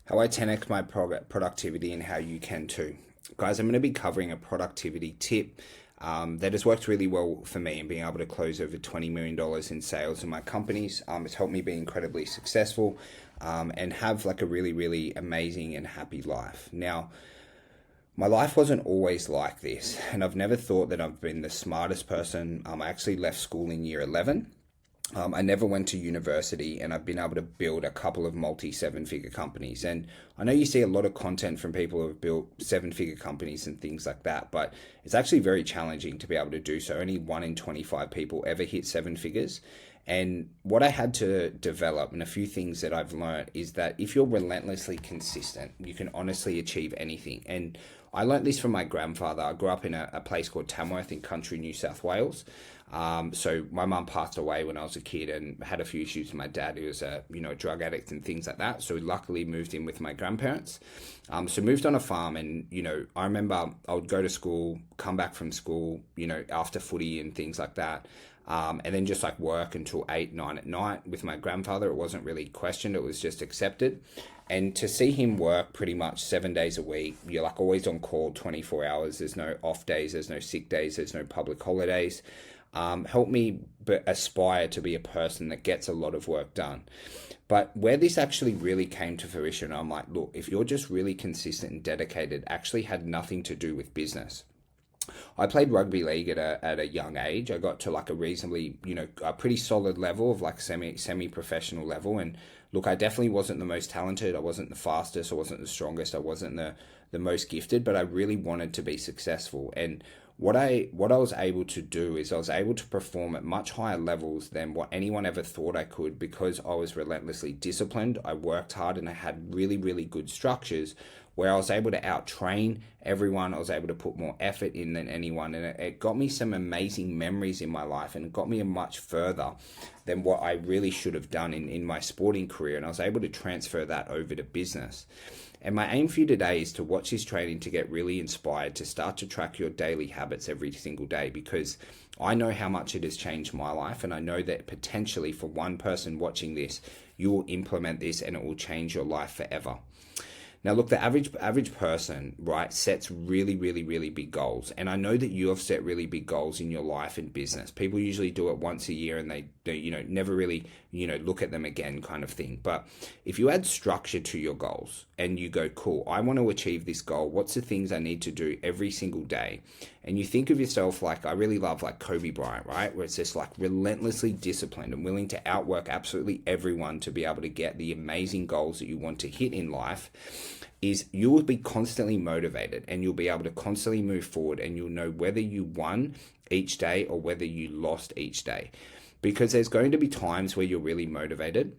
how I 10x my productivity and how you can too. Guys, I'm going to be covering a productivity tip that has worked really well for me in being able to close over $20 million in sales in my companies. It's helped me be incredibly successful and have like a really, really amazing and happy life. Now, my life wasn't always like this, and I've never thought that I've been the smartest person. I actually left school in year 11. I never went to university, and I've been able to build a couple of multi seven figure companies. And I know you see a lot of content from people who have built seven figure companies and things like that, but it's actually very challenging to be able to do so. Only 1 in 25 people ever hit seven figures. And what I had to develop, and a few things that I've learned, is that if you're relentlessly consistent, you can honestly achieve anything. And I learned this from my grandfather. I grew up in a place called Tamworth in country New South Wales. So my mum passed away when I was a kid and had a few issues with my dad, who was a drug addict and things like that. So we luckily moved in with my grandparents. So moved on a farm, and I remember I would go to school, come back from school, after footy and things like that. And then just like work until 8, 9 at night with my grandfather. It wasn't really questioned, it was just accepted. And to see him work pretty much 7 days a week, you're like always on call 24 hours. There's no off days, there's no sick days, there's no public holidays. Helped me aspire to be a person that gets a lot of work done. But where this actually really came to fruition, I'm like, look, if you're just really consistent and dedicated, actually had nothing to do with business. I played rugby league at a young age. I got to like a reasonably, a pretty solid level of like semi professional level. And look, I definitely wasn't the most talented. I wasn't the fastest. I wasn't the strongest. I wasn't the most gifted, but I really wanted to be successful. And what I was able to do is I was able to perform at much higher levels than what anyone ever thought I could, because I was relentlessly disciplined. I worked hard, and I had really, really good structures where I was able to out-train everyone. I was able to put more effort in than anyone, and it got me some amazing memories in my life, and it got me much further than what I really should have done in my sporting career, and I was able to transfer that over to business. And my aim for you today is to watch this training to get really inspired, to start to track your daily habits every single day, because I know how much it has changed my life, and I know that potentially for one person watching this, you will implement this and it will change your life forever. Now, look, the average person, right, sets really, really, really big goals. And I know that you have set really big goals in your life and business. People usually do it once a year, and they never really, look at them again, kind of thing. But if you add structure to your goals and you go, cool, I want to achieve this goal. What's the things I need to do every single day? And you think of yourself like, I really love like Kobe Bryant, right? Where it's just like relentlessly disciplined and willing to outwork absolutely everyone to be able to get the amazing goals that you want to hit in life. Is you will be constantly motivated, and you'll be able to constantly move forward, and you'll know whether you won each day or whether you lost each day. Because there's going to be times where you're really motivated,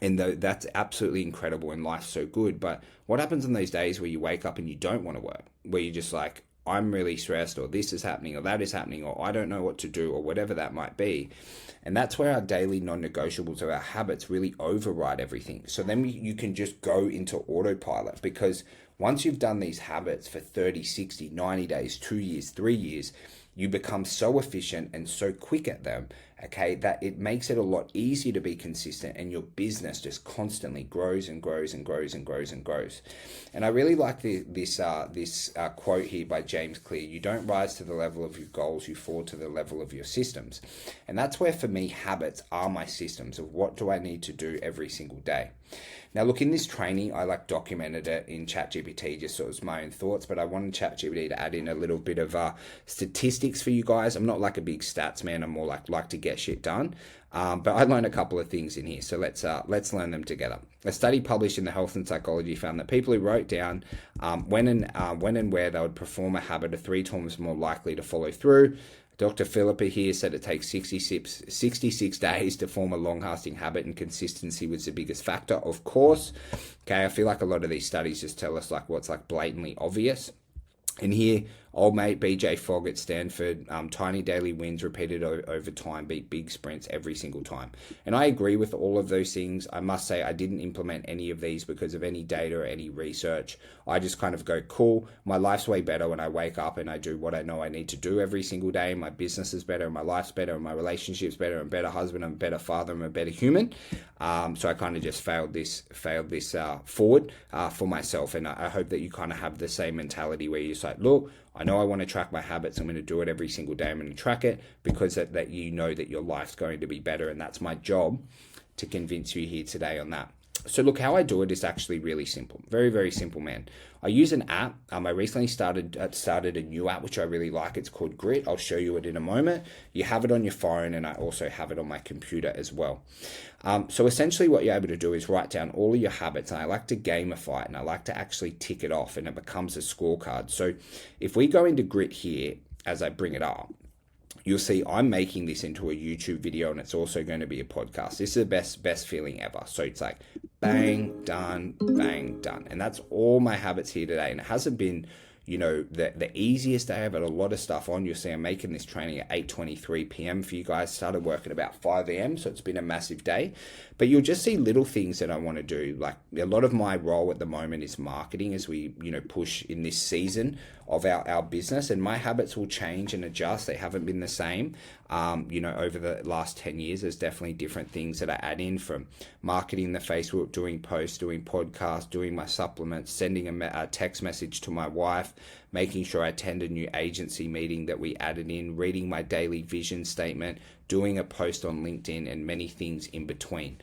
and that's absolutely incredible, and life's so good. But what happens on those days where you wake up and you don't want to work, where you're just like, I'm really stressed, or this is happening, or that is happening, or I don't know what to do, or whatever that might be. And that's where our daily non-negotiables or our habits really override everything. So then you can just go into autopilot, because once you've done these habits for 30, 60, 90 days, 2 years, 3 years, you become so efficient and so quick at them, okay, that it makes it a lot easier to be consistent, and your business just constantly grows and grows and grows and grows and grows. And I really like this quote here by James Clear: you don't rise to the level of your goals, you fall to the level of your systems. And that's where, for me, habits are my systems of what do I need to do every single day. Now, look, in this training, I documented it in ChatGPT, just sort of my own thoughts, but I wanted ChatGPT to add in a little bit of statistics for you guys. I'm not like a big stats man. I'm more like to get shit done. But I learned a couple of things in here, so let's learn them together. A study published in the Health and Psychology found that people who wrote down when and where they would perform a habit are 3 times more likely to follow through. Dr. Philippa here said it takes 66 days to form a long-lasting habit, and consistency was the biggest factor, of course. Okay, I feel like a lot of these studies just tell us like what's like blatantly obvious. And here, Old mate BJ Fogg at Stanford, tiny daily wins repeated over time beat big sprints every single time. And I agree with all of those things. I must say I didn't implement any of these because of any data or any research. I just kind of go, cool, my life's way better when I wake up and I do what I know I need to do every single day. My business is better, and my life's better, and my relationship's better, and better husband, I'm a better father, I'm a better human. So I kind of just failed this forward for myself. And I hope that you kind of have the same mentality where you're just like, look, I know I want to track my habits. I'm going to do it every single day. I'm going to track it because that you know that your life's going to be better. And that's my job to convince you here today on that. So look, how I do it is actually really simple. Very, very simple, man. I use an app. I recently started a new app, which I really like. It's called Grit. I'll show you it in a moment. You have it on your phone, and I also have it on my computer as well. So essentially what you're able to do is write down all of your habits, and I like to gamify it, and I like to actually tick it off, and it becomes a scorecard. So if we go into Grit here, as I bring it up, you'll see I'm making this into a YouTube video, and it's also going to be a podcast. This is the best feeling ever. So it's like bang, done, bang, done. And that's all my habits here today. And it hasn't been, the easiest day. I've had a lot of stuff on. You'll see I'm making this training at 8:23 p.m. for you guys. Started work at about 5 a.m. So it's been a massive day. But you'll just see little things that I want to do. Like a lot of my role at the moment is marketing as we, push in this season of our business. And my habits will change and adjust. They haven't been the same. Over the last 10 years, there's definitely different things that I add in, from marketing the Facebook, doing posts, doing podcasts, doing my supplements, sending a text message to my wife, making sure I attend a new agency meeting that we added in, reading my daily vision statement, doing a post on LinkedIn, and many things in between.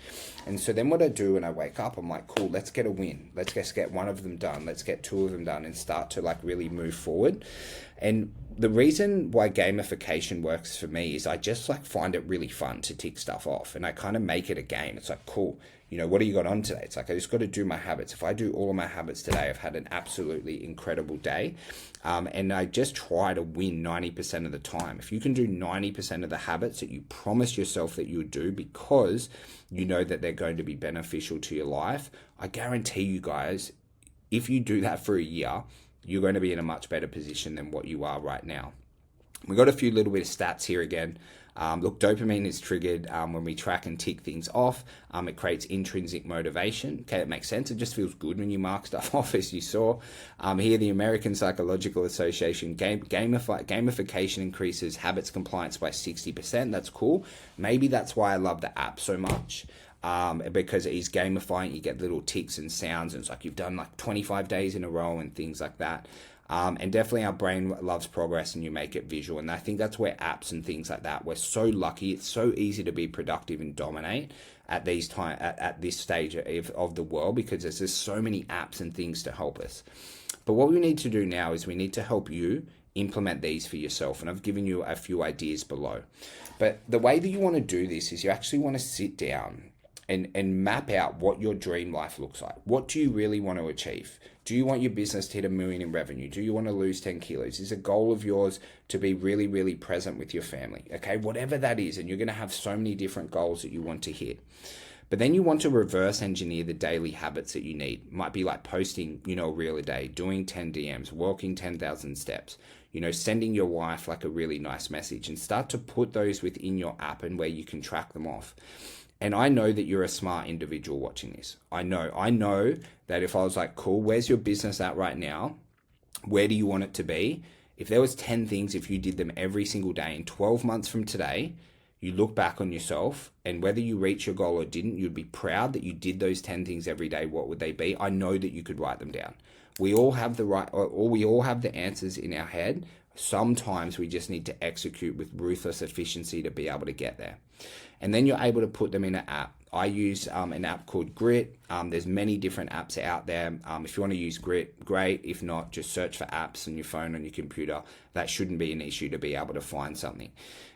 And so then what I do when I wake up, I'm like, cool, let's get a win. Let's just get one of them done. Let's get two of them done and start to really move forward. And the reason why gamification works for me is I just find it really fun to tick stuff off, and I kind of make it a game. It's like, cool, what do you got on today? It's like, I just got to do my habits. If I do all of my habits today, I've had an absolutely incredible day. And I just try to win 90% of the time. If you can do 90% of the habits that you promise yourself that you would do because you know that they're going to be beneficial to your life, I guarantee you guys, if you do that for a year, you're going to be in a much better position than what you are right now. We've got a few little bit of stats here again. Look, dopamine is triggered when we track and tick things off. It creates intrinsic motivation. Okay, that makes sense. It just feels good when you mark stuff off, as you saw. Here, the American Psychological Association, gamification increases habits compliance by 60%. That's cool. Maybe that's why I love the app so much. Because it is gamifying, you get little ticks and sounds, and it's like you've done 25 days in a row and things like that. And definitely our brain loves progress, and you make it visual. And I think that's where apps and things like that, we're so lucky. It's so easy to be productive and dominate at this stage of the world, because there's just so many apps and things to help us. But what we need to do now is we need to help you implement these for yourself. And I've given you a few ideas below. But the way that you want to do this is you actually want to sit down and map out what your dream life looks like. What do you really want to achieve? Do you want your business to hit $1 million in revenue? Do you want to lose 10 kilos? Is a goal of yours to be really, really present with your family? Okay, whatever that is, and you're going to have so many different goals that you want to hit. But then you want to reverse engineer the daily habits that you need. It might be like posting, a reel a day, doing 10 DMs, walking 10,000 steps, sending your wife a really nice message, and start to put those within your app and where you can track them off. And I know that you're a smart individual watching this. I know that if I was like, cool, where's your business at right now? Where do you want it to be? If there was 10 things, if you did them every single day, in 12 months from today, you look back on yourself, and whether you reach your goal or didn't, you'd be proud that you did those 10 things every day. What would they be? I know that you could write them down. We all have we all have the answers in our head. Sometimes we just need to execute with ruthless efficiency to be able to get there. And then you're able to put them in an app. I use an app called Grit. There's many different apps out there. If you want to use Grit, great. If not, just search for apps on your phone, on your computer. That shouldn't be an issue to be able to find something.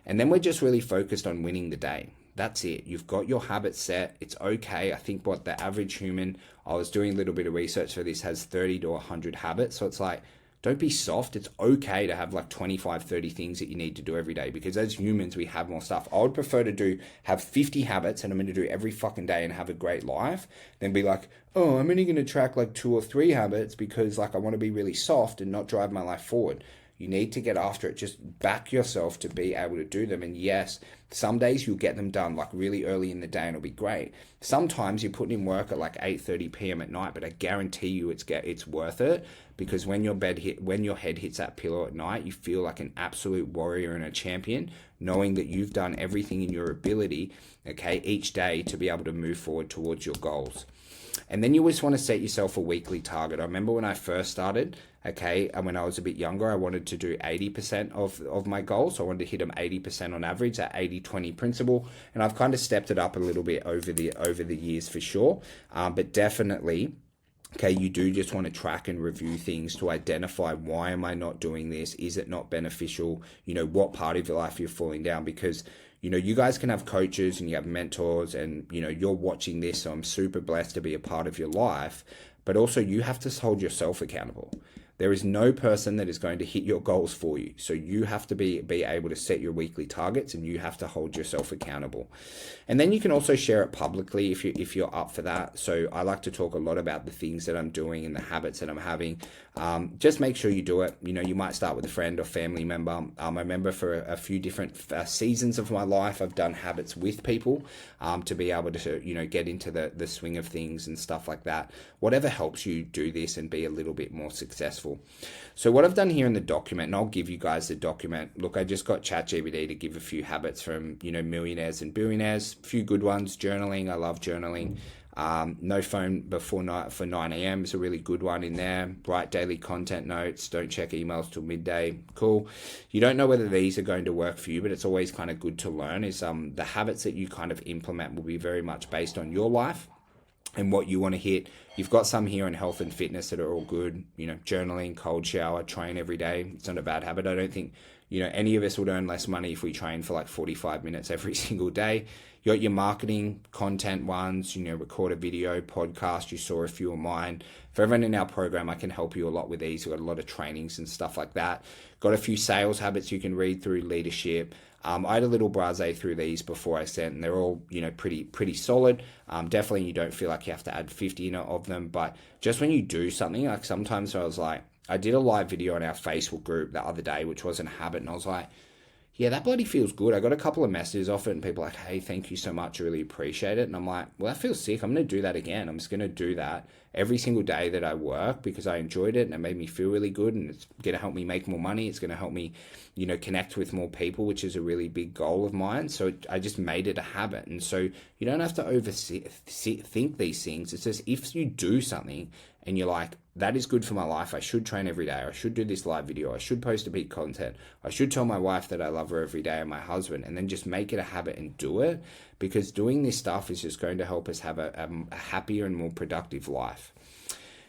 And then we're just really focused on winning the day. That's it. You've got your habits set. It's okay. I think what the average human, I was doing a little bit of research for this, has 30 to 100 habits. So it's like, don't be soft. It's okay to have 25, 30 things that you need to do every day, because as humans, we have more stuff. I would prefer to have 50 habits and I'm going to do every fucking day and have a great life than be like, oh, I'm only going to track 2 or 3 habits because I want to be really soft and not drive my life forward. You need to get after it. Just back yourself to be able to do them. And yes, some days you'll get them done like really early in the day and it'll be great. Sometimes you're putting in work at like 8:30 p.m. at night, but I guarantee you it's worth it, because when your head hits that pillow at night, you feel like an absolute warrior and a champion, knowing that you've done everything in your ability, okay, each day to be able to move forward towards your goals. And then you always want to set yourself a weekly target. I remember when I first started, okay, and when I was a bit younger, I wanted to do 80% of my goals. So I wanted to hit them 80% on average, that 80-20 principle. And I've kind of stepped it up a little bit over the years for sure. But definitely, okay, you do just want to track and review things to identify, why am I not doing this? Is it not beneficial? You know, what part of your life you're falling down? Because, you know, you guys can have coaches and you have mentors and, you know, you're watching this. So I'm super blessed to be a part of your life. But also you have to hold yourself accountable. There is no person that is going to hit your goals for you. So you have to be able to set your weekly targets, and you have to hold yourself accountable. And then you can also share it publicly if you're up for that. So I like to talk a lot about the things that I'm doing and the habits that I'm having. Just make sure you do it. You know, you might start with a friend or family member. I remember for a few different seasons of my life, I've done habits with people to be able to, you know, get into the swing of things and stuff like that. Whatever helps you do this and be a little bit more successful. So what I've done here in the document, and I'll give you guys the document. Look, I just got ChatGPT to give a few habits from, you know, millionaires and billionaires, a few good ones. Journaling, I love journaling. No phone before for 9 a.m. is a really good one in there. Write daily content notes. Don't check emails till midday. Cool. You don't know whether these are going to work for you, but it's always kind of good to learn. Is the habits that you kind of implement will be very much based on your life and what you want to hit. You've got some here in health and fitness that are all good. You know, journaling, cold shower, train every day. It's not a bad habit. I don't think, you know, any of us would earn less money if we train for like 45 minutes every single day. You got your marketing content ones, you know, record a video, podcast. You saw a few of mine. For everyone in our program, I can help you a lot with these. We've got a lot of trainings and stuff like that. Got a few sales habits you can read through, leadership. I had a little browse through these before I sent, and they're all, you know, pretty solid. Definitely you don't feel like you have to add 50 of them, but just when you do something, like sometimes I was like, I did a live video on our Facebook group the other day, which wasn't a habit, and I was like, yeah, that bloody feels good. I got a couple of messages off it and people like, hey, thank you so much. I really appreciate it. And I'm like, well, that feels sick. I'm going to do that again. I'm just going to do that every single day that I work because I enjoyed it and it made me feel really good, and it's going to help me make more money. It's going to help me, you know, connect with more people, which is a really big goal of mine. So I just made it a habit. And so you don't have to think these things. It's just if you do something and you're like, that is good for my life. I should train every day. I should do this live video. I should post a big content. I should tell my wife that I love her every day and my husband, and then just make it a habit and do it, because doing this stuff is just going to help us have a happier and more productive life.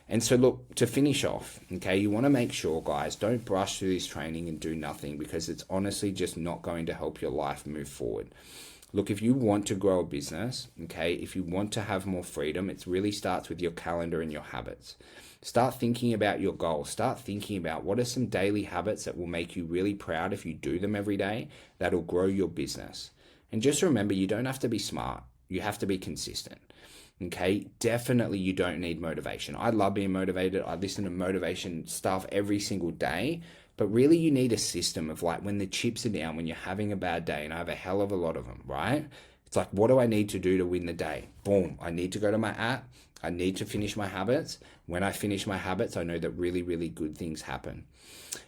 And so look, to finish off, okay, you want to make sure, guys, don't brush through this training and do nothing, because it's honestly just not going to help your life move forward. Look, if you want to grow a business, okay, if you want to have more freedom, it really starts with your calendar and your habits. Start thinking about your goals. Start thinking about what are some daily habits that will make you really proud if you do them every day, that'll grow your business. And just remember, you don't have to be smart. You have to be consistent. Okay, definitely you don't need motivation. I love being motivated. I listen to motivation stuff every single day. But really you need a system of like when the chips are down, when you're having a bad day, and I have a hell of a lot of them, right? It's like, what do I need to do to win the day? Boom, I need to go to my app. I need to finish my habits. When I finish my habits, I know that really, really good things happen.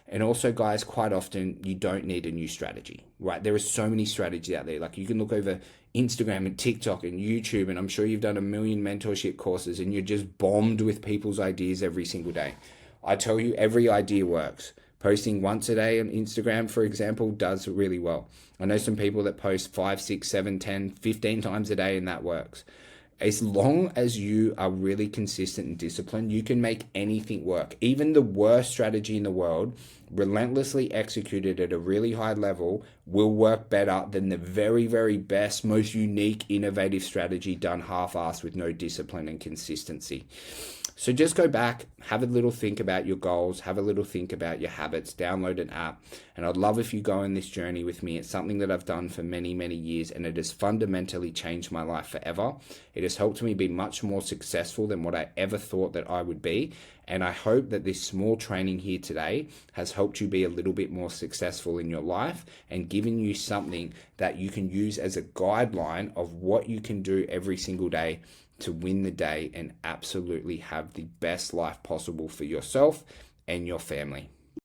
And also, guys, quite often you don't need a new strategy, right? There are so many strategies out there. Like you can look over Instagram and TikTok and YouTube, and I'm sure you've done a million mentorship courses and you're just bombed with people's ideas every single day. I tell you, every idea works. Posting once a day on Instagram, for example, does really well. I know some people that post 5, 6, 7, 10, 15 times a day, and that works. As long as you are really consistent and disciplined, you can make anything work. Even the worst strategy in the world, relentlessly executed at a really high level, will work better than the very, very best, most unique, innovative strategy done half-assed with no discipline and consistency. So just go back, have a little think about your goals, have a little think about your habits, download an app. And I'd love if you go on this journey with me. It's something that I've done for many, many years, and it has fundamentally changed my life forever. It has helped me be much more successful than what I ever thought that I would be. And I hope that this small training here today has helped you be a little bit more successful in your life and given you something that you can use as a guideline of what you can do every single day to win the day and absolutely have the best life possible for yourself and your family.